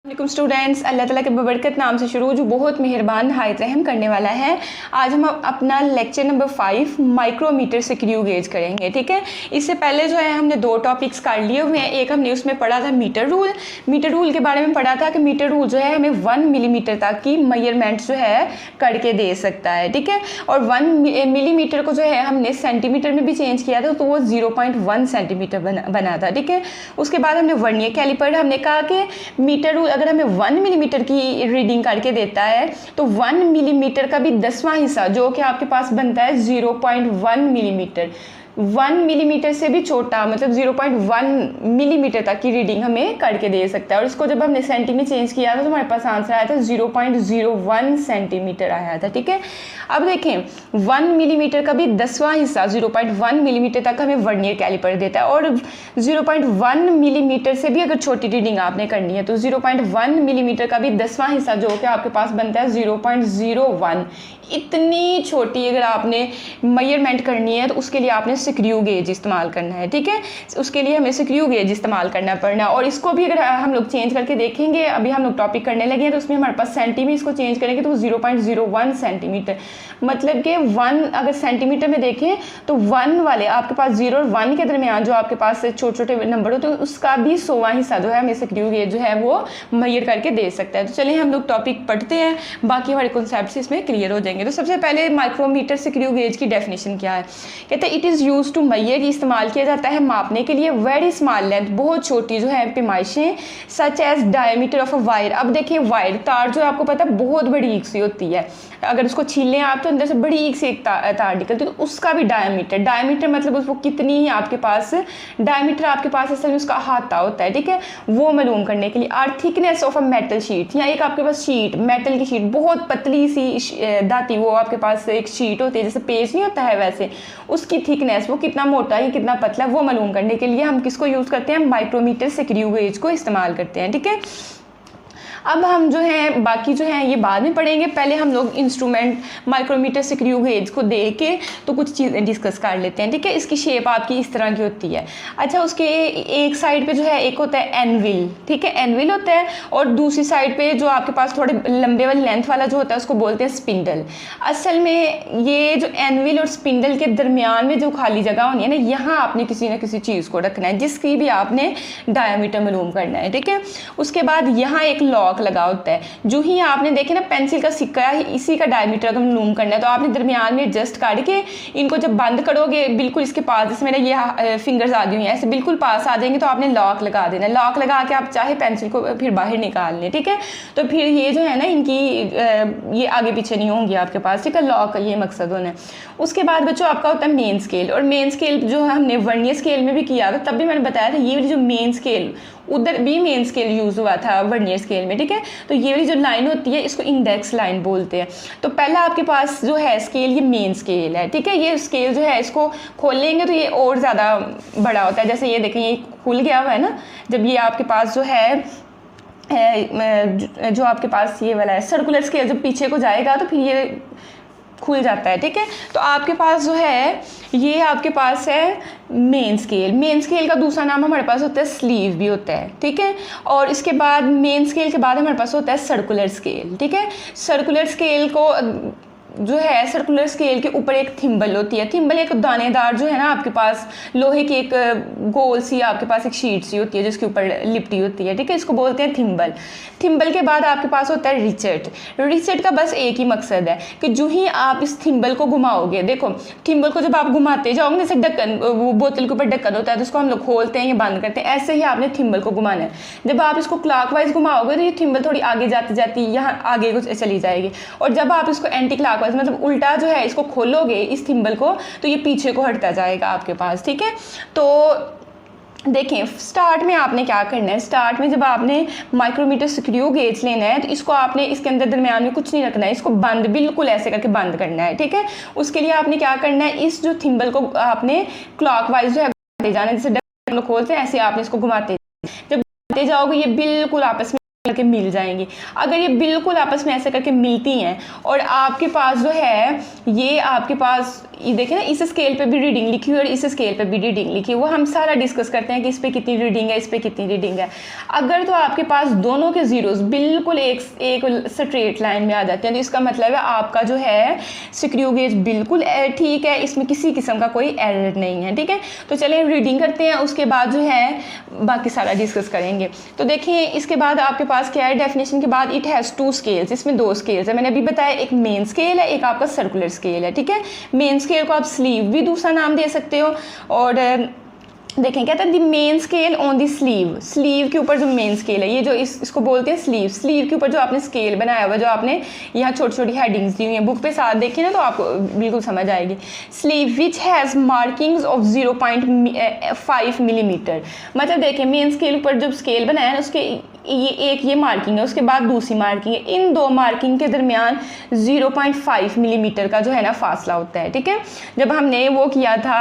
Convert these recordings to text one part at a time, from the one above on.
वालेकुम स्टूडेंट्स, अल्लाह ताला के बबरकत नाम से शुरू जो बहुत मेहरबान हायत रहम करने वाला है। आज हम अपना lecture number 5 micrometer screw gauge करेंगे। ठीक है, इससे पहले जो है हमने 2 टॉपिक्स कर लिए हुए हैं। एक हमने उसमें पढ़ा था मीटर रूल के बारे में पढ़ा था कि मीटर रूल जो है हमें 1 मिलीमीटर तक की मेजरमेंट जो है करके दे सकता है। ठीक है, और 1 मिलीमीटर को जो है हमने सेंटीमीटर में भी चेंज किया था तो वो 0.1 सेंटीमीटर बना था। ठीक है, उसके बाद हमने वर्नियर कैलिपर, हमने कहा कि मीटर रूल अगर हमें 1 मिलीमीटर की रीडिंग करके देता है तो 1 मिलीमीटर का भी 10वां हिस्सा जो कि आपके पास बनता है 0.1 मिलीमीटर, 1 मिलीमीटर से भी छोटा मतलब 0.1 मिलीमीटर तक की रीडिंग हमें करके दे सकता है। और इसको जब हमने सेंटी में चेंज किया था तो हमारे पास आंसर आया था 0.01 सेंटीमीटर आया था। ठीक है, अब देखें 1 मिलीमीटर का भी 10वां हिस्सा 0.1 मिलीमीटर तक हमें वर्नियर कैलिपर देता है। और 0.1 मिलीमीटर से भी अगर छोटी रीडिंग आपने करनी है तो 0.1 मिलीमीटर का भी 10वां हिस्सा जो कि आपके पास बनता है 0.01। इतनी छोटी अगर आपने मेजरमेंट करनी है तो उसके लिए आपने स्क्रू गेज इस्तेमाल करना है। ठीक है, उसके लिए हमें स्क्रू गेज इस्तेमाल करना पड़ना। और इसको भी अगर हम लोग चेंज करके देखेंगे, अभी हम लोग टॉपिक करने लगे हैं तो उसमें हमारे पास सेंटी में इसको चेंज करेंगे तो 0.01 सेंटीमीटर, मतलब कि 1 अगर सेंटीमीटर में देखें तो 1 वाले आपके पास 0 और 1 के दरमियान जो आपके पास छोटे छोटे नंबर हो तो उसका भी 100वां हिस्सा जो है हमें स्क्रू गेज जो है वो मेजर करके दे सकता है। तो चलिए हम लोग टॉपिक पढ़ते हैं, बाकी हमारे कॉन्सेप्ट्स इसमें क्लियर हो जाएंगे। तो सबसे पहले माइक्रोमीटर स्क्रू गेज की डेफिनेशन क्या है। कहते हैं it is use to measure, इस्तेमाल किया जाता है मापने के लिए वेरी स्मॉल लेंथ, बहुत छोटी जो है पैमाइशें, such as diameter of a wire. अब देखिए वायर तार जो है आपको पता है बहुत बड़ी ईक सी होती है, अगर उसको छीलें आप तो अंदर से बड़ी ईक से एक तार निकलती है तो उसका भी डायमीटर मतलब उसको कितनी ही आपके पास डायमीटर आपके पास असल में उसका हाथा होता है। ठीक है, वो मालूम करने के लिए। Or thickness of a metal sheet, या एक आपके पास शीट मेटल की शीट बहुत पतली सी दाती वो आपके पास एक शीट होती है जैसे पेज नहीं होता है वैसे, उसकी थिकनेस वो कितना मोटा है कितना पतला है वो मालूम करने के लिए हम किसको यूज़ करते हैं, माइक्रोमीटर स्क्रू गेज को इस्तेमाल करते हैं। ठीक है, अब हम जो है बाकी जो है ये बाद में पढ़ेंगे, पहले हम लोग इंस्ट्रूमेंट माइक्रोमीटर स्क्रू गेज को दे के तो कुछ चीज़ें डिस्कस कर लेते हैं। ठीक है, इसकी शेप आपकी इस तरह की होती है। अच्छा, उसके एक साइड पे जो है एक होता है एनविल, ठीक है एनविल होता है, और दूसरी साइड पे जो आपके पास थोड़े लंबे वाले लेंथ वाला जो होता है उसको बोलते हैं स्पिंडल। असल में ये जो एनविल और स्पिंडल के दरमियान में जो खाली जगह होनी है ना, यहाँ आपने किसी न किसी चीज़ को रखना है जिसकी भी आपने डायमीटर मालूम करना है। ठीक है, उसके बाद यहाँ एक लॉक लगा होता है, जो ही आपने देखे ना पेंसिल का सिक्का है इसी का डायमीटर अगर मालूम करना है तो आपने दरमियान में एडजस्ट करके इनको जब बंद करोगे बिल्कुल इसके पास, जैसे मेरे ये फिंगर्स आ गई हुई हैं ऐसे बिल्कुल पास आ जाएंगे तो आपने लॉक लगा देना। लॉक लगा के आप चाहे पेंसिल को फिर बाहर निकाल लें। ठीक है, तो फिर ये जो है ना इनकी ये आगे पीछे नहीं होंगी आपके पास। ठीक है, लॉक का ये मकसद होना है। उसके बाद बच्चों आपका होता है मेन स्केल, और मेन स्केल जो है हमने वर्नियर स्केल में भी किया था, तब भी मैंने बताया था ये वाली जो मेन स्केल उधर भी मेन स्केल यूज़ हुआ था वर्नियर स्केल में। ठीक है, तो ये वाली जो लाइन होती है इसको इंडेक्स लाइन बोलते हैं। तो पहला आपके पास जो है स्केल ये मेन स्केल है। ठीक है, ये स्केल जो है इसको खोलेंगे तो ये और ज़्यादा बड़ा होता है। जैसे ये देखें ये खुल गया हुआ है ना, जब ये आपके पास जो है जो आपके पास ये वाला है सर्कुलर स्केल जब पीछे को जाएगा तो फिर ये खुल जाता है। ठीक है, तो आपके पास जो है ये आपके पास है मेन स्केल। मेन स्केल का दूसरा नाम हमारे पास होता है स्लीव भी होता है। ठीक है, और इसके बाद मेन स्केल के बाद हमारे पास होता है सर्कुलर स्केल। ठीक है, सर्कुलर स्केल को जो है सर्कुलर स्केल के ऊपर एक थिम्बल होती है। थिम्बल एक दानेदार जो है ना आपके पास लोहे की एक गोल सी आपके पास एक शीट सी होती है जिसके ऊपर लिपटी होती है। ठीक है, इसको बोलते हैं थिम्बल। थिम्बल के बाद आपके पास होता है रिचेट। रिचेट का बस एक ही मकसद है कि जो ही आप इस थिम्बल को घुमाओगे, देखो थिम्बल को जब आप घुमाते जाओगे जैसे ढक्कन, वो बोतल के ऊपर ढक्कन होता है तो उसको हम लोग खोलते हैं या बंद करते हैं, ऐसे ही आपने थिम्बल को घुमाना है। जब आप इसको क्लॉकवाइज घुमाओगे तो ये थिम्बल थोड़ी आगे जाती जाती यहाँ आगे कुछ चली जाएगी, और जब आप इसको एंटी क्लॉकवाइज मतलब उल्टा जो है इसको खोलोगे इस थिम्बल को तो ये पीछे को हटता जाएगा आपके पास। ठीक है, तो देखें स्टार्ट में आपने क्या करना है, स्टार्ट में जब आपने माइक्रोमीटर स्क्रू गेज लेना है तो इसको आपने इसके अंदर दरमियान में कुछ नहीं रखना है, इसको बंद बिल्कुल ऐसे करके बंद करना है। ठीक है, उसके लिए आपने क्या करना है, इस जो थिम्बल को आपने क्लॉकवाइज जो है घुमाते जाना है, जैसे ढक्कन खोलते हैं ऐसे आपने इसको घुमाते, जब घुमाते जाओगे ये बिल्कुल आपस में करके मिल जाएंगी। अगर ये बिल्कुल आपस में ऐसे करके मिलती हैं और आपके पास जो है ये आपके पास ये देखें ना, इस स्केल पे भी रीडिंग लिखी हुई है और इस स्केल पे भी रीडिंग लिखी है, वो हम सारा डिस्कस करते हैं कि इस पे कितनी रीडिंग है, इस पे कितनी रीडिंग है। अगर तो आपके पास दोनों के जीरोस बिल्कुल एक स्ट्रेट लाइन में आ जाते हैं तो इसका मतलब है आपका जो है स्क्रू गेज बिल्कुल ठीक है, इसमें किसी किस्म का कोई एरर नहीं है। ठीक है, तो चलिए रीडिंग करते हैं, उसके बाद जो है बाकी सारा डिस्कस करेंगे। तो देखिए इसके बाद आपके पास क्या है, डेफिनेशन के बाद इट हैज़ 2 स्केल्स, इसमें 2 स्केल्स है। मैंने अभी बताया एक मेन स्केल है, एक आपका सर्कुलर स्केल है। ठीक है, मेन स्केल को आप स्लीव भी दूसरा नाम दे सकते हो। और देखें कहता है the main scale on the sleeve, sleeve के ऊपर जो मेन स्केल है, ये जो इसको बोलते हैं स्लीव, स्लीव के ऊपर जो आपने स्केल बनाया हुआ, जो आपने यहाँ छोटी छोटी हेडिंग्स दी हुई हैं, बुक पे साथ देखें ना तो आपको बिल्कुल समझ आएगी। Sleeve which has markings of 0.5 millimetre, मतलब देखें मेन स्केल ऊपर जब स्केल बनाया है उसके ये मार्किंग है, उसके बाद दूसरी मार्किंग है, इन 2 मार्किंग के दरमियान 0.5 मिलीमीटर का जो है ना फासला होता है। ठीक है, जब हमने वो किया था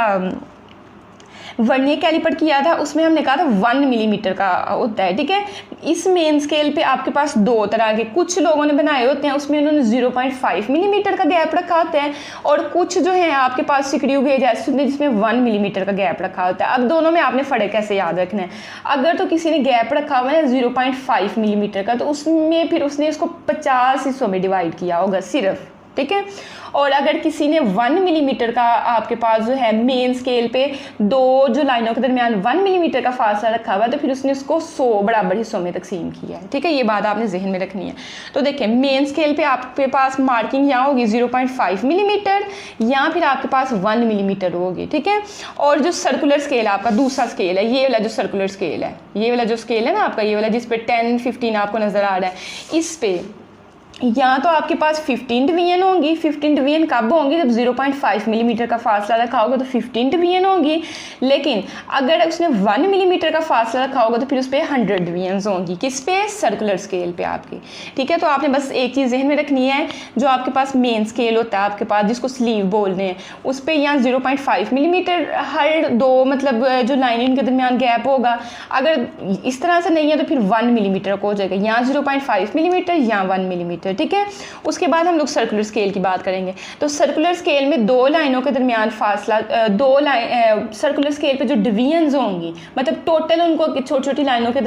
वर्नियर कैलिपर किया था उसमें हमने कहा था 1 मिलीमीटर का होता है। ठीक है, इस मेन स्केल पे आपके पास 2 तरह के कुछ लोगों ने बनाए होते हैं, उसमें उन्होंने 0.5 मिलीमीटर का गैप रखा होता है और कुछ जो है आपके पास स्क्रू गेज ऐसे होते हैं जिसमें 1 मिलीमीटर का गैप रखा होता है। अब दोनों में आपने फ़र्क कैसे याद रखना है, अगर तो किसी ने गैप रखा हुआ है 0.5 मिलीमीटर का तो उसमें फिर उसने इसको 50 हिस्सों में डिवाइड किया होगा सिर्फ। ठीक है, और अगर किसी ने 1 मिलीमीटर का आपके पास जो है मेन स्केल पे 2 जो लाइनों के दरमियान 1 मिलीमीटर का फासला रखा हुआ है तो फिर उसने उसको 100 बराबर हिस्सों में तकसीम किया है। ठीक है, ये बात आपने जहन में रखनी है। तो देखिए मेन स्केल पे आपके पास मार्किंग यहाँ होगी 0.5 मिलीमीटर या फिर आपके पास 1 मिलीमीटर होगी। ठीक है, और जो सर्कुलर स्केल आपका दूसरा स्केल है, ये वाला जो सर्कुलर स्केल है, ये वाला जो स्केल है ना आपका, ये वाला जिस पे 10, 15 आपको नज़र आ रहा है, इस पे या तो आपके पास 15 डिवीजन होंगी। 15 डिवीजन कब होंगी, जब 0.5 मिलीमीटर का फासला रखा होगा तो 15 डिवीजन होगी, लेकिन अगर उसने 1 मिलीमीटर का फासला रखा होगा तो फिर उस पर 100 डिवीजन होंगी। किस पे, सर्कुलर स्केल पे आपकी। ठीक है, तो आपने बस एक चीज़ जहन में रखनी है, जो आपके पास मेन स्केल होता है आपके पास जिसको स्लीव बोलते हैं, उस पर यहाँ 0.5 मिलीमीटर हर 2 मतलब जो लाइन के दरमियान गैप होगा, अगर इस तरह से नहीं है तो फिर 1 मिलीमीटर को हो जाएगा, यहाँ 0.5 मिलीमीटर या 1 मिलीमीटर। ठीक है, उसके बाद हम लोग सर्कुलर स्केल की बात करेंगे। तो सर्कुलर स्केल में 2 लाइनों के दरमियान फासला, 2 लाइन सर्कुलर स्केल पे जो डिवीजन्स होंगी, मतलब टोटल उनको छोटी छोटी लाइनों के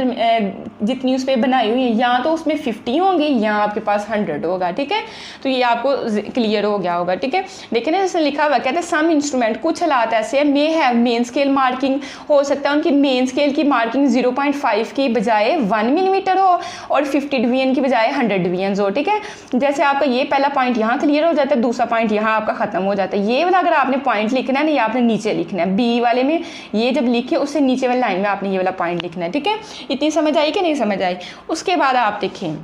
जितनी उस पर बनाई हुई है, या तो उसमें 50 होंगी या आपके पास 100 होगा। ठीक है, तो ये आपको क्लियर हो गया होगा। ठीक है, देखिए ना जैसे लिखा हुआ कहते हैं सम इंस्ट्रूमेंट, कुछ हालात ऐसे हैं may have main scale marking, हो सकता है उनकी मेन स्केल की मार्किंग 0.5 की बजाय 1 मिलीमीटर हो और 50 डिवीजन की बजाय 100 डिवीजन हो। ठीक है, जैसे आपका ये पहला पॉइंट यहाँ क्लियर हो जाता है, दूसरा पॉइंट यहाँ आपका खत्म हो जाता है। ये वाला अगर आपने पॉइंट लिखना है ना, ये आपने नीचे लिखना है, बी वाले में ये जब लिखे उससे नीचे वाली लाइन में आपने ये वाला पॉइंट लिखना है। ठीक है, इतनी समझ आई कि नहीं समझ आई। उसके बाद आप देखें,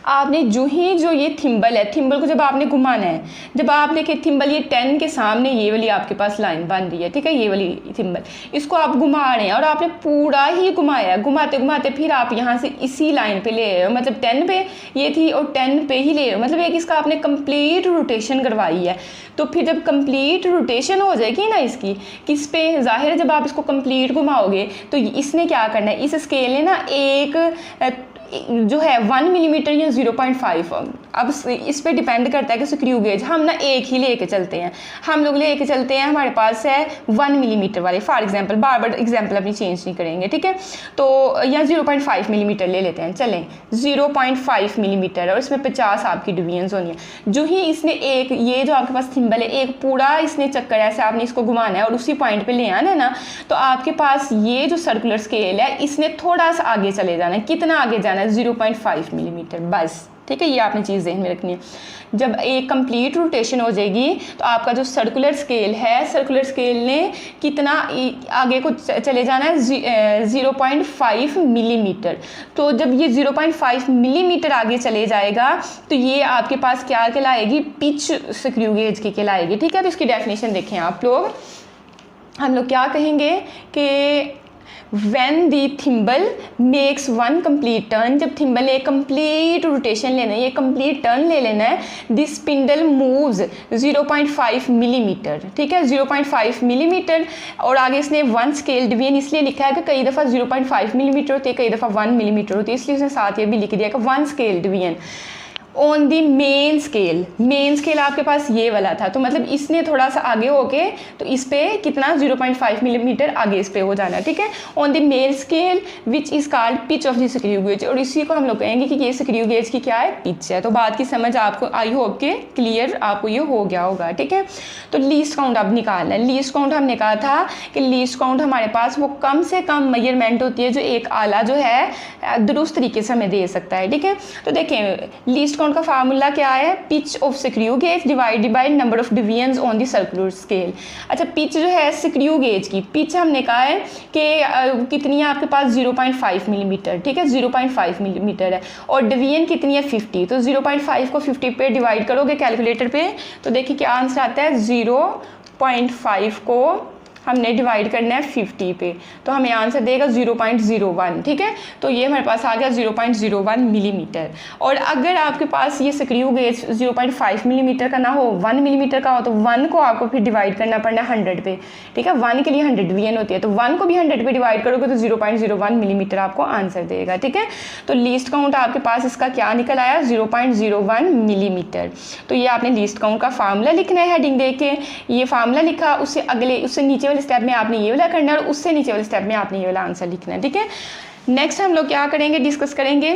आपने जो ये थिम्बल है, थिम्बल को जब आपने घुमाना है, जब आपने कि थिम्बल ये 10 के सामने ये वाली आपके पास लाइन बन रही है। ठीक है, ये वाली थिम्बल, इसको आप घुमा रहे हैं और आपने पूरा ही घुमाया, घुमाते घुमाते फिर आप यहाँ से इसी लाइन पे ले रहे हो, मतलब 10 पे ये थी और 10 पे ही ले रहे हो, मतलब एक इसका आपने कंप्लीट रोटेशन करवाई है। तो फिर जब कंप्लीट रोटेशन हो जाएगी ना इसकी, किस पे, जाहिर है जब आप इसको कंप्लीट घुमाओगे तो इसने क्या करना है, इस स्केल ने ना एक जो है 1 मिलीमीटर या 0.5, अब इस पे डिपेंड करता है कि स्क्रू गेज हम ना एक ही लेके चलते हैं, हम लोग लेके चलते हैं, हमारे पास है 1 मिलीमीटर वाले, for example bar bar example अपनी चेंज नहीं करेंगे। ठीक है, तो या 0.5 मिलीमीटर ले लेते हैं, चलें 0.5 मिलीमीटर और इसमें 50 आपकी डिवीजन्स होनी है। जो ही इसने एक ये जो आपके पास थिम्बल है, एक पूरा इसने चक्कर ऐसे आपने इसको घुमाना है और उसी पॉइंट पे ले आना है ना, तो आपके पास ये जो सर्कुलर स्केल है इसने थोड़ा सा आगे चले जाना है। कितना आगे जाना है, 0.5 मिलीमीटर बस। ठीक है, ये आपने चीज़ ज़हन में रखनी है। जब एक कंप्लीट रोटेशन हो जाएगी तो आपका जो सर्कुलर स्केल है, सर्कुलर स्केल ने कितना आगे को चले जाना है, 0.5 मिलीमीटर। तो जब ये 0.5 मिलीमीटर आगे चले जाएगा तो ये आपके पास क्या कहलाएगी, पिच स्क्रू गेज की कहलाएगी। ठीक है, तो इसकी डेफिनेशन देखें आप लोग, हम लोग क्या कहेंगे कि when the thimble makes one complete turn, जब थिम्बल ने एक कंप्लीट रोटेशन लेना है, ये कंप्लीट टर्न ले लेना है, दिस स्पिंडल मूव्स 0.5 मिलीमीटर, ठीक है, 0.5 मिलीमीटर। और आगे इसने वन स्केल डिवीजन इसलिए लिखा है कि कई दफ़ा 0.5 मिलीमीटर होती है, कई दफ़ा 1 मिलीमीटर होती है, इसलिए उसने साथ ये भी लिख दिया कि one scale division on the main scale. Main scale आपके पास ये वाला था, तो मतलब इसने थोड़ा सा आगे होके तो इस पे कितना 0.5 मिलीमीटर आगे इस पे हो जाना, ठीक है। On the main scale which is called pitch of the screw gauge, और इसी को हम लोग कहेंगे कि ये स्क्रू गेज की क्या है, पिच है। तो बात की समझ आपको आई होप के क्लियर आपको ये हो गया होगा, ठीक है। तो लीस्ट काउंट अब निकालना है। लीस्ट काउंट हमने कहा था कि लीस्ट काउंट हमारे पास वो कम से कम मेजरमेंट होती है जो एक आला जो है दुरुस्त तरीके से हमें दे सकता है, ठीक है। तो देखें लीस्ट काउंट का फार्मूला क्या है, pitch of screw gauge divided by number of divisions on the circular scale. अच्छा पिच जो है स्क्रू गेज की पिच हमने कहा है कि कितनी है आपके पास 0.5 मिलीमीटर, ठीक है, 0.5 मिलीमीटर है, और डिवीजन कितनी है 50। तो 0.5 को 50 पे डिवाइड करोगे कैलकुलेटर पे तो देखिए क्या आंसर आता है, 0.5 को हमने डिवाइड करना है 50 पे, तो हमें आंसर देगा 0.01, ठीक है। तो ये हमारे पास आ गया 0.01 मिलीमीटर। और अगर आपके पास ये स्क्रू गेज 0.5 मिलीमीटर का ना हो, 1 मिलीमीटर का हो, तो 1 को आपको फिर डिवाइड करना पड़ना है 100 पे, ठीक है। 1 के लिए 100 डिवीजन होती है, तो 1 को भी 100 पे डिवाइड करोगे तो 0.01 मिलीमीटर आपको आंसर देगा, ठीक है। तो लीस्ट काउंट आपके पास इसका क्या निकल आया, 0.01 मिलीमीटर। तो ये आपने लीस्ट काउंट का फार्मूला लिखना है, हेडिंग दे के ये फार्मूला लिखा, उससे नीचे वाले स्टेप में आपने ये वाला करना है और उससे नीचे वाले स्टेप में आपने ये वाला आंसर लिखना है, ठीक है। नेक्स्ट हम लोग क्या करेंगे, डिस्कस करेंगे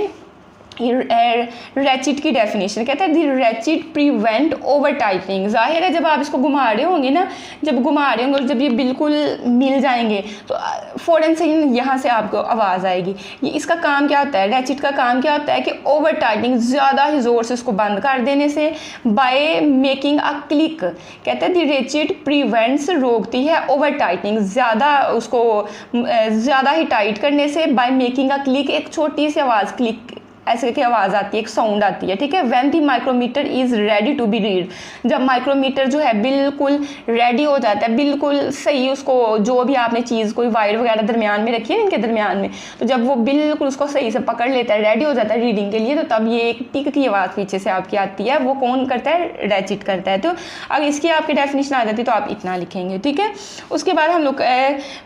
रैचिट की डेफिनेशन। कहता है दी रैचिट प्रिवेंट ओवर टाइटनिंग। जाहिर है जब आप इसको घुमा रहे होंगे ना, जब घुमा रहे होंगे और जब ये बिल्कुल मिल जाएंगे तो फ़ौरन से यहाँ से आपको आवाज़ आएगी। ये इसका काम क्या होता है, रैचिट का काम क्या होता है कि ओवर टाइटनिंग, ज़्यादा ही ज़ोर से उसको बंद कर देने से, बाय मेकिंग अ क्लिक। कहता है दी रैचिट प्रिवेंट्स, रोकती है ओवर टाइटनिंग, ज़्यादा उसको ज़्यादा ही टाइट करने से, बाय मेकिंग अ क्लिक, एक छोटी सी आवाज़ क्लिक ऐसे की आवाज़ आती है, एक साउंड आती है, ठीक है। When the micrometer is ready to be read, जब माइक्रोमीटर जो है बिल्कुल रेडी हो जाता है, बिल्कुल सही, उसको जो भी आपने चीज़ कोई वायर वगैरह दरमियान में रखी है इनके दरमियान में, तो जब वो बिल्कुल उसको सही से पकड़ लेता है, रेडी हो जाता है रीडिंग के लिए, तो तब ये एक टिक की आवाज़ पीछे से आपकी आती है। वो कौन करता है, रैचिट करता है। तो अगर इसकी आपकी डेफिनेशन आ जाती है तो आप इतना लिखेंगे, ठीक है। उसके बाद हम लोग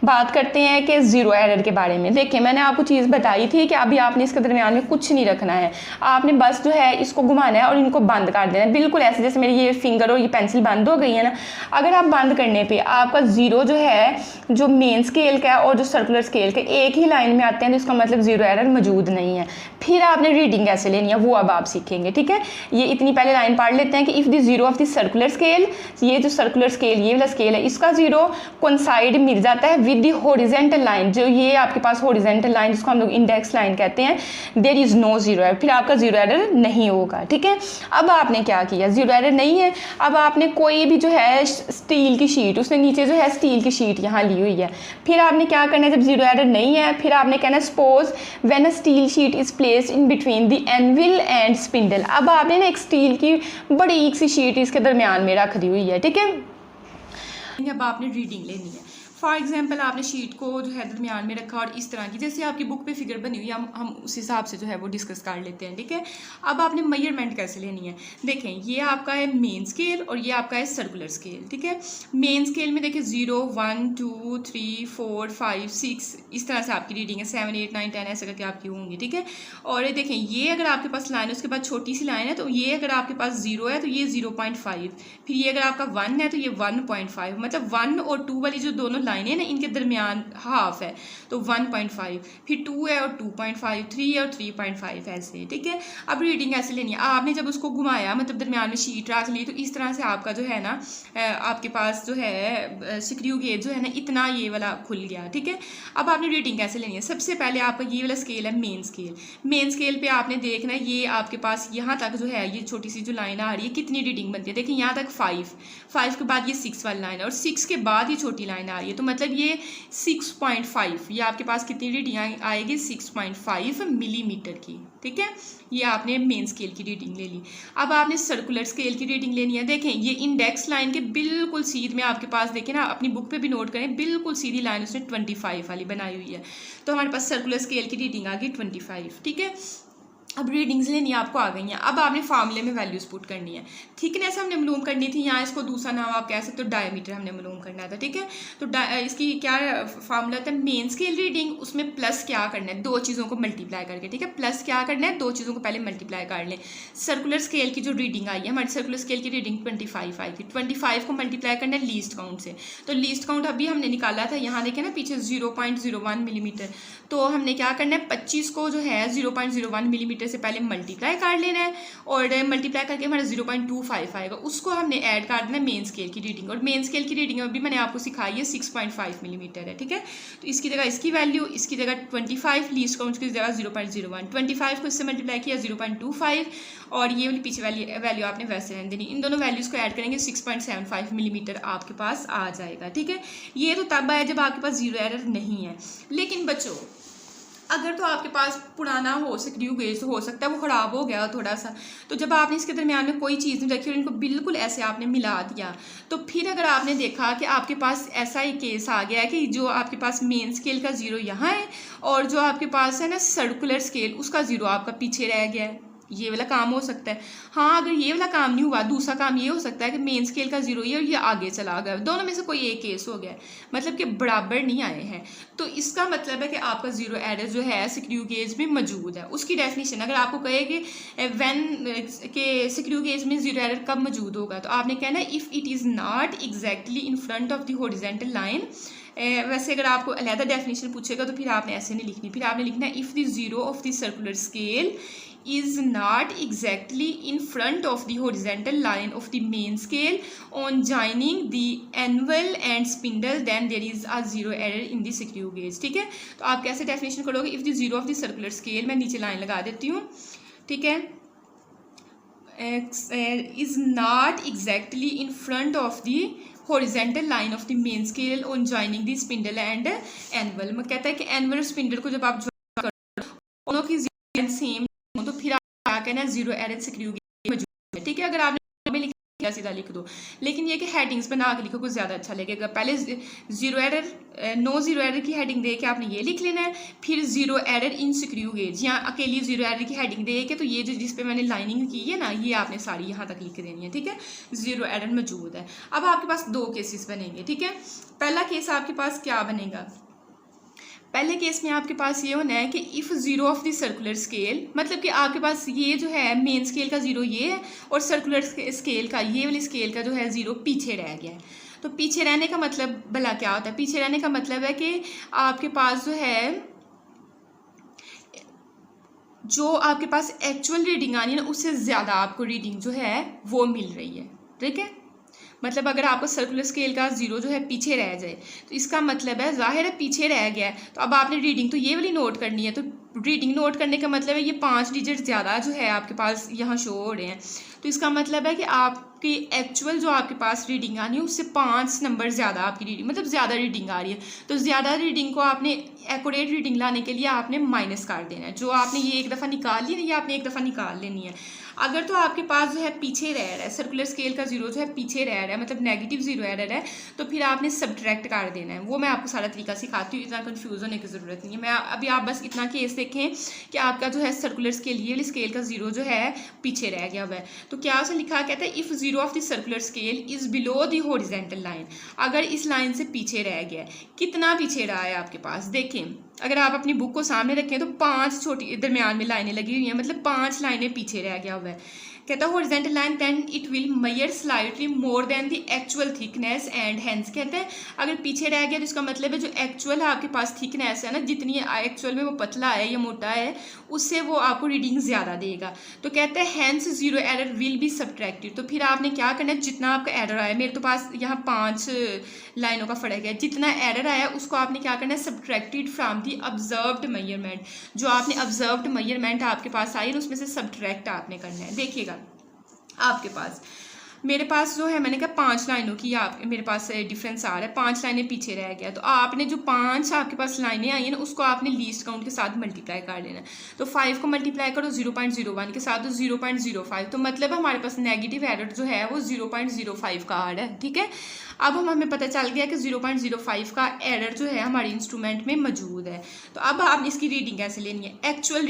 बात करते हैं कि ज़ीरो एरर के बारे में। देखिए मैंने आपको चीज़ बताई थी कि अभी आपने इसके दरमियान में कुछ नहीं रखना है, आपने बस जो है इसको घुमाना है और इनको बंद कर देना है, बिल्कुल ऐसे जैसे मेरी ये फिंगर और ये पेंसिल बंद हो गई है ना। अगर आप बंद करने पे आपका ज़ीरो जो है, जो मेन स्केल का और जो सर्कुलर स्केल का एक ही लाइन में आते हैं, तो इसका मतलब ज़ीरो एरर मौजूद नहीं है। फिर आपने रीडिंग कैसे लेनी है वो अब आप सीखेंगे, ठीक है। ये इतनी पहले लाइन पढ़ लेते हैं कि if the zero of the circular scale, ये जो सर्कुलर स्केल ये वाला स्केल है, इसका ज़ीरो कोइंसाइड मिल जाता है विद द हॉरिजॉन्टल लाइन, जो ये आपके पास हॉरिजॉन्टल लाइन जिसको हम लोग इंडेक्स लाइन कहते हैं, there is no zero error, फिर आपका ज़ीरो एरर नहीं होगा, ठीक है। अब आपने क्या किया, ज़ीरो एरर नहीं है, अब आपने कोई भी जो है स्टील की शीट, उसने नीचे जो है स्टील की शीट यहाँ ली हुई है, फिर आपने क्या करना है, जब ज़ीरो एरर नहीं है फिर आपने कहना है suppose when a steel sheet is placed in between the anvil and spindle. अब आपने ना एक स्टील की बड़ी सी शीट इसके दरमियान में रख दी हुई है, ठीक है। अब आपने रीडिंग लेनी है। फॉर एग्जाम्पल आपने शीट को जो है दरमियान में रखा और इस तरह की, जैसे आपकी बुक पे फिगर बनी हुई है, हम उस हिसाब से जो है वो डिस्कस कर लेते हैं, ठीक है। अब आपने मेजरमेंट कैसे लेनी है, देखें ये आपका है मेन स्केल और ये आपका है सर्कुलर स्केल, ठीक है। मेन स्केल में देखिए 0 1 2 3 4 5 6 इस तरह से आपकी रीडिंग है, 7 8 9 10 ऐसे करके आपकी होंगी, ठीक है। और ये देखें ये अगर आपके पास लाइन है उसके बाद छोटी सी लाइन है, तो ये अगर आपके पास 0 है तो ये 0.5, फिर ये अगर आपका 1 है तो ये 1.5, मतलब 1 और 2 वाली जो दोनों लाइनें ना इनके दरमियान हाफ है, तो 1.5, फिर 2 है और 2.5, 3 है और 3.5 ऐसे, ठीक है। अब रीडिंग ऐसे लेनी है, आपने जब उसको घुमाया मतलब दरमियान में शीट रख ली, तो इस तरह से आपका जो है ना आपके पास जो है स्क्रू गेज जो है ना इतना ये वाला खुल गया, ठीक है। अब आपने रीडिंग कैसे लेनी है, सबसे पहले आपका ये वाला स्केल है मेन स्केल। मेन स्केल पे आपने देखना है ये आपके पास यहाँ तक जो है ये छोटी सी जो लाइन आ रही है कितनी रीडिंग बनती है, देखिए यहाँ तक 5 के बाद ये 6 वाली लाइन है और 6 के बाद ये छोटी लाइन आ रही है, तो मतलब ये 6.5, ये आपके पास कितनी रीडिंग आएगी 6.5 मिलीमीटर की, ठीक है। ये आपने मेन स्केल की रीडिंग ले ली। अब आपने सर्कुलर स्केल की रीडिंग लेनी है। देखें ये इंडेक्स लाइन के बिल्कुल सीध में आपके पास, देखें ना, अपनी बुक पे भी नोट करें, बिल्कुल सीधी लाइन उसने 25 वाली बनाई हुई है। तो हमारे पास सर्कुलर स्केल की रीडिंग आ गई 25, ठीक है। अब रीडिंग्स लेनी आपको आ गई हैं। अब आपने फार्मूले में वैल्यूज पुट करनी है। थिकनेस हमने मालूम करनी थी, यहाँ इसको दूसरा नाम आप कह सकते हो डायमीटर हमने मालूम करना था, ठीक है। तो इसकी क्या फार्मूला था, मेन स्केल रीडिंग, उसमें प्लस क्या करना है, दो चीज़ों को मल्टीप्लाई करके, ठीक है। प्लस क्या करना है, दो चीज़ों को पहले मल्टीप्लाई कर लें। सर्कुलर स्केल की जो रीडिंग आई है, हमारी सर्कुलर स्केल की रीडिंग 25 आई थी। 25 को मल्टीप्लाई करना है लीस्ट काउंट से। तो लीस्ट काउंट अभी हमने निकाला था, यहाँ देखें ना पीछे 0.01 मिलीमीटर। तो हमने क्या करना है, 25 को जो है 0.01 मिलीमीटर से पहले मल्टीप्लाई कर लेना है, और मल्टीप्लाई करके हमारा 0.25 आएगा, उसको हमने ऐड कर देना है मेन स्केल की रीडिंग। और मेन स्केल की रीडिंग अभी मैंने आपको सिखाई है 6.5 मिलीमीटर है, ठीक है। तो इसकी जगह इसकी वैल्यू, इसकी जगह 25, लीस्ट काउंट की जगह 0.01, 25 को इससे मल्टीप्लाई किया 0.25, और ये वाली पीछे वैल्यू आपने वैसे रहने देनी। इन दोनों वैल्यूज को ऐड करेंगे 6.75 मिलीमीटर आपके पास आ जाएगा, ठीक है। ये तो तब आया जब आपके पास जीरो एरर नहीं है। लेकिन बच्चों अगर तो आपके पास पुराना हो स्क्रू गेज, तो हो सकता है वो ख़राब हो गया थोड़ा सा, तो जब आपने इसके दरमियान में कोई चीज़ नहीं रखी और इनको बिल्कुल ऐसे आपने मिला दिया, तो फिर अगर आपने देखा कि आपके पास ऐसा ही केस आ गया है कि जो आपके पास मेन स्केल का ज़ीरो यहाँ है और जो आपके पास है ना सर्कुलर स्केल, उसका ज़ीरो आपका पीछे रह गया है, ये वाला काम हो सकता है। हाँ, अगर ये वाला काम नहीं हुआ, दूसरा काम ये हो सकता है कि मेन स्केल का जीरो ये और ये आगे चला गया, दोनों में से कोई एक केस हो गया, मतलब कि बराबर नहीं आए हैं। तो इसका मतलब है कि आपका जीरो एरर जो है स्क्रू गेज में मौजूद है। उसकी डेफिनेशन अगर आपको कहे कि व्हेन के स्क्रू गेज में जीरो एरर कब मौजूद होगा, तो आपने कहना है if it is not exactly in front of the horizontal line. वैसे अगर आपको अलहदा डेफिनेशन पूछेगा तो फिर आपने ऐसे नहीं लिखनी, फिर आपने लिखना है if the zero of the circular scale is not exactly in front of the horizontal line of the main scale on joining the anvil and spindle, then there is a zero error in the screw gauge, ठीक है। तो आप कैसे definition करोगे, if the zero of the circular scale, मैं नीचे line लगा देती हूँ, ठीक है, is not exactly in front of the horizontal line of the main scale on joining the spindle and anvil। मैं कहता है कि एनवल और स्पिंडल को जब आप join करो दोनों की सेम, तो फिर आप क्या कहना है, जीरो एरर स्क्रू गेज मौजूद है, ठीक है। अगर आपने लिखा सीधा लिख दो, लेकिन ये कि हेडिंग्स बना के लिखो कुछ ज़्यादा अच्छा लगेगा। पहले zero error, no zero error की हेडिंग दे के आपने ये लिख लेना है, फिर zero error in screw gauge, यहाँ अकेली जीरो एरर की हेडिंग दे के, तो ये जो जिस पे मैंने लाइनिंग की है ना, ये आपने सारी यहाँ तक लिख देनी है, ठीक है। जीरो एरर मौजूद है। अब आपके पास दो केसेस बनेंगे, ठीक है। पहला केस आपके पास क्या बनेगा, पहले केस में आपके पास ये होना है कि if zero of the circular scale, मतलब कि आपके पास ये जो है मेन स्केल का ज़ीरो ये है और सर्कुलर स्केल का ये वाली स्केल का जो है ज़ीरो पीछे रह गया है। तो पीछे रहने का मतलब भला क्या होता है, पीछे रहने का मतलब है कि आपके पास जो है, जो आपके पास एक्चुअल रीडिंग आनी है ना, उससे ज़्यादा आपको रीडिंग जो है वो मिल रही है, ठीक है। मतलब अगर आपको सर्कुलर स्केल का जीरो जो है पीछे रह जाए, तो इसका मतलब है जाहिर है पीछे रह गया है, तो अब आपने रीडिंग तो ये वाली नोट करनी है। तो रीडिंग नोट करने का मतलब है ये 5 डिजिट ज़्यादा जो है आपके पास यहाँ शो हो रहे हैं, तो इसका मतलब है कि आपकी एक्चुअल जो आपके पास रीडिंग आनी है उससे 5 नंबर ज़्यादा आपकी रीडिंग, मतलब ज़्यादा रीडिंग आ रही है। तो ज़्यादा रीडिंग को आपने एक्यूरेट रीडिंग लाने के लिए आपने माइनस कर देना है। जो आपने ये एक दफ़ा निकाल ली ना, ये आपने एक दफ़ा निकाल लेनी है। अगर तो आपके पास जो है पीछे रह रहा है, सर्कुलर स्केल का जीरो जो है पीछे रह रहा है, मतलब नेगेटिव जीरो एरर है, तो फिर आपने सब्ट्रैक्ट कर देना है। वो मैं आपको सारा तरीका सिखाती हूँ, इतना कंफ्यूज होने की ज़रूरत नहीं है। मैं अभी आप बस इतना केस देखें कि आपका जो है सर्कुलर स्केल ये वाली स्केल का जीरो जो है पीछे रह गया हुआ है। तो क्या उसे लिखा, कहता है if zero of the circular scale is below the horizontal line, अगर इस लाइन से पीछे रह गया, कितना पीछे रहा है आपके पास, देखें अगर आप अपनी बुक को सामने रखें तो 5 छोटी दरमियान में लाइनें लगी हुई हैं, मतलब 5 लाइनें पीछे रह गया हुआ है। कहता है horizontal line then it will measure slightly more than the actual thickness and hence, कहते हैं अगर पीछे रह गया तो इसका मतलब है जो एक्चुअल है आपके पास थिकनेस है ना, जितनी एक्चुअल में वो पतला है या मोटा है, उससे वो आपको रीडिंग ज़्यादा देगा। तो कहते हैं hence zero error will be subtracted. तो फिर आपने क्या करना है, जितना आपका एरर आया, मेरे तो पास यहाँ 5 लाइनों का फ़र्क है, जितना एरर आया उसको आपने क्या करना है, subtracted from the observed measurement. जो आपने ऑब्जर्व्ड मेजरमेंट आपके पास आई उसमें से सब्ट्रैक्ट आपने करना है। देखिएगा आपके पास मेरे पास जो है मैंने कहा 5 लाइनों की आप मेरे पास डिफरेंस आ रहा है, 5 लाइनें पीछे रह गया। तो आपने जो 5 आपके पास लाइनें आई हैं ना उसको आपने लीस्ट काउंट के साथ मल्टीप्लाई कर लेना। तो 5 को मल्टीप्लाई करो 0.01 के साथ तो 0.05, तो मतलब हमारे पास नेगेटिव एरर जो है वो 0.05 का आ रहा है। ठीक है, अब हमें पता चल गया कि 0.05 का एरर जो है हमारे इंस्ट्रूमेंट में मौजूद है। तो अब आप इसकी रीडिंग कैसे लेनी है? एक्चुअल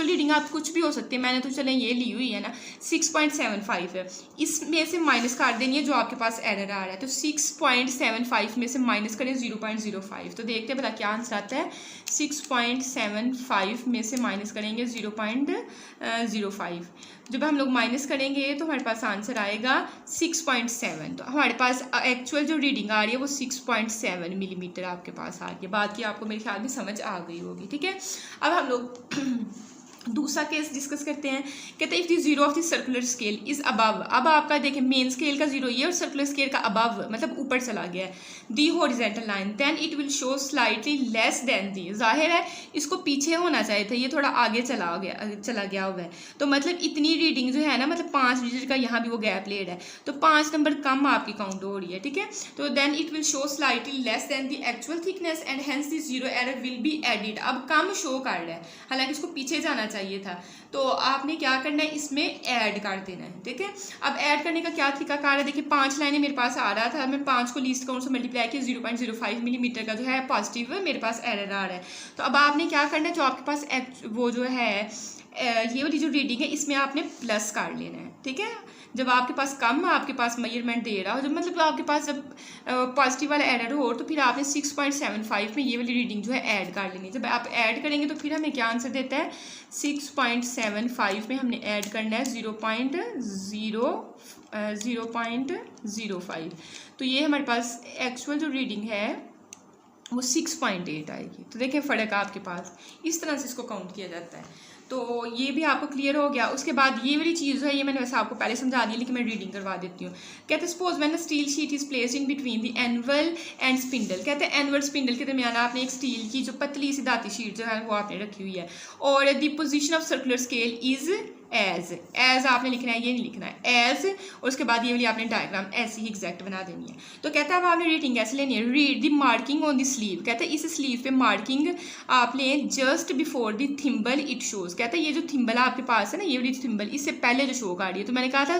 रीडिंग आप कुछ भी हो सकती है, मैंने तो चले ये ली हुई है ना 6.75 है, इसमें से माइनस कर देनी है जो आपके पास एरर आ रहा है। तो 6.75 में से माइनस करें 0.05, तो देखते हैं पता क्या आंसर आता है। 6.75 में से माइनस करेंगे 0.05, जब हम लोग माइनस करेंगे तो हमारे पास आंसर आएगा 6.7। तो हमारे पास एक्चुअल जो रीडिंग आ रही है वो 6.7 मिलीमीटर आपके पास आ रही है। बात की आपको मेरे ख्याल में समझ आ गई होगी। ठीक है, अब हम लोग दूसरा केस डिस्कस करते हैं। कहते हैं if the zero of the circular scale is above, अब आपका देखें मेन स्केल का जीरो ये और सर्कुलर स्केल का अबव मतलब ऊपर चला गया है, the horizontal line, then it will show slightly less than the. जाहिर है इसको पीछे होना चाहिए था, ये थोड़ा आगे चला गया हुआ है। तो मतलब इतनी रीडिंग जो है ना, मतलब 5 डिजिट का यहाँ भी वो गैप लेड है, तो 5 नंबर कम आपकी काउंट हो रही है। ठीक है, तो then it will show slightly less than the actual thickness and hence the zero error will be added. अब कम शो कर रहा है, हालांकि इसको पीछे जाना चाहिए था, तो आपने क्या करना है इसमें ऐड कर देना है। ठीक है, अब ऐड करने का क्या तरीका कार है? देखिए 5 लाइनें मेरे पास आ रहा था, मैं 5 को लीस्ट काउंट से मल्टीप्लाई किया, 0.05 मिलीमीटर का जो है पॉजिटिव मेरे पास एरर आ रहा है। तो अब आपने क्या करना है, जो आपके पास वो जो है ये वाली जो रीडिंग है इसमें आपने प्लस कर लेना है। ठीक है, जब आपके पास कम आपके पास मेजरमेंट दे रहा हो, जब मतलब आपके पास जब पॉजिटिव वाला एरर हो, तो फिर आपने 6.75 में ये वाली रीडिंग जो है ऐड कर लेनी है। जब आप ऐड करेंगे तो फिर हमें क्या आंसर देता है, 6.75 में हमने ऐड करना है 0.05। तो ये हमारे पास एक्चुअल जो रीडिंग है वो 6.8 आएगी। तो देखिए फ़र्क आपके पास, इस तरह से इसको काउंट किया जाता है। तो ये भी आपको क्लियर हो गया। उसके बाद ये वाली चीज़ है, ये मैंने वैसे आपको पहले समझा दी, लेकिन मैं रीडिंग करवा देती हूँ। कहते हैं suppose when the steel sheet is placed in between the anvil and spindle. कहते हैं एनवल स्पिंडल के दरमियान आपने एक स्टील की जो पतली सी दाती शीट जो है वो आपने रखी हुई है, और the position of circular scale is as आपने लिखना है, ये नहीं लिखना है एज, और उसके बाद ये वाली आपने डायग्राम ऐसी ही एग्जैक्ट बना देनी है। तो कहता है अब आपने रीडिंग कैसे लेनी है? Read the marking on the sleeve. कहते हैं इस स्लीव पे मार्किंग आपने just before the thimble it shows. कहते हैं ये जो थिम्बल आपके पास है ना, ये वाली थिम्बल इससे पहले जो शो कर रही है, तो मैंने कहा था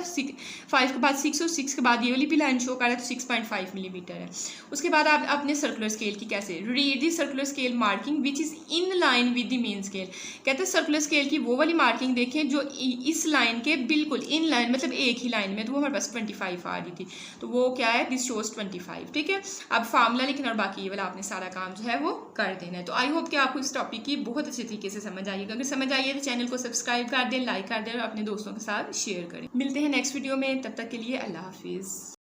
5 के बाद 6 और 6 के बाद ये वाली भी लाइन शो कर रहा है, तो 6.5 मिलीमीटर है। उसके बाद आप अपने सर्कुलर स्केल की कैसे read the circular scale marking which is in line with the main scale. कहते हैं सर्कुलर स्केल की वो वाली मार्किंग देखें जो इस लाइन के बिल्कुल इन लाइन, मतलब एक ही लाइन में, तो वो हमारे पास 25 आ रही थी, तो वो क्या है, दिस शोज 25। ठीक है, अब फार्मूला लिखना और बाकी ये वाला आपने सारा काम जो है वो कर देना है। तो आई होप कि आपको इस टॉपिक की बहुत अच्छे तरीके से समझ आएगा। अगर समझ आई है तो चैनल को सब्सक्राइब कर दें, लाइक कर दें और अपने दोस्तों के साथ शेयर करें। मिलते हैं नेक्स्ट वीडियो में, तब तक के लिए अल्लाह हाफिज़।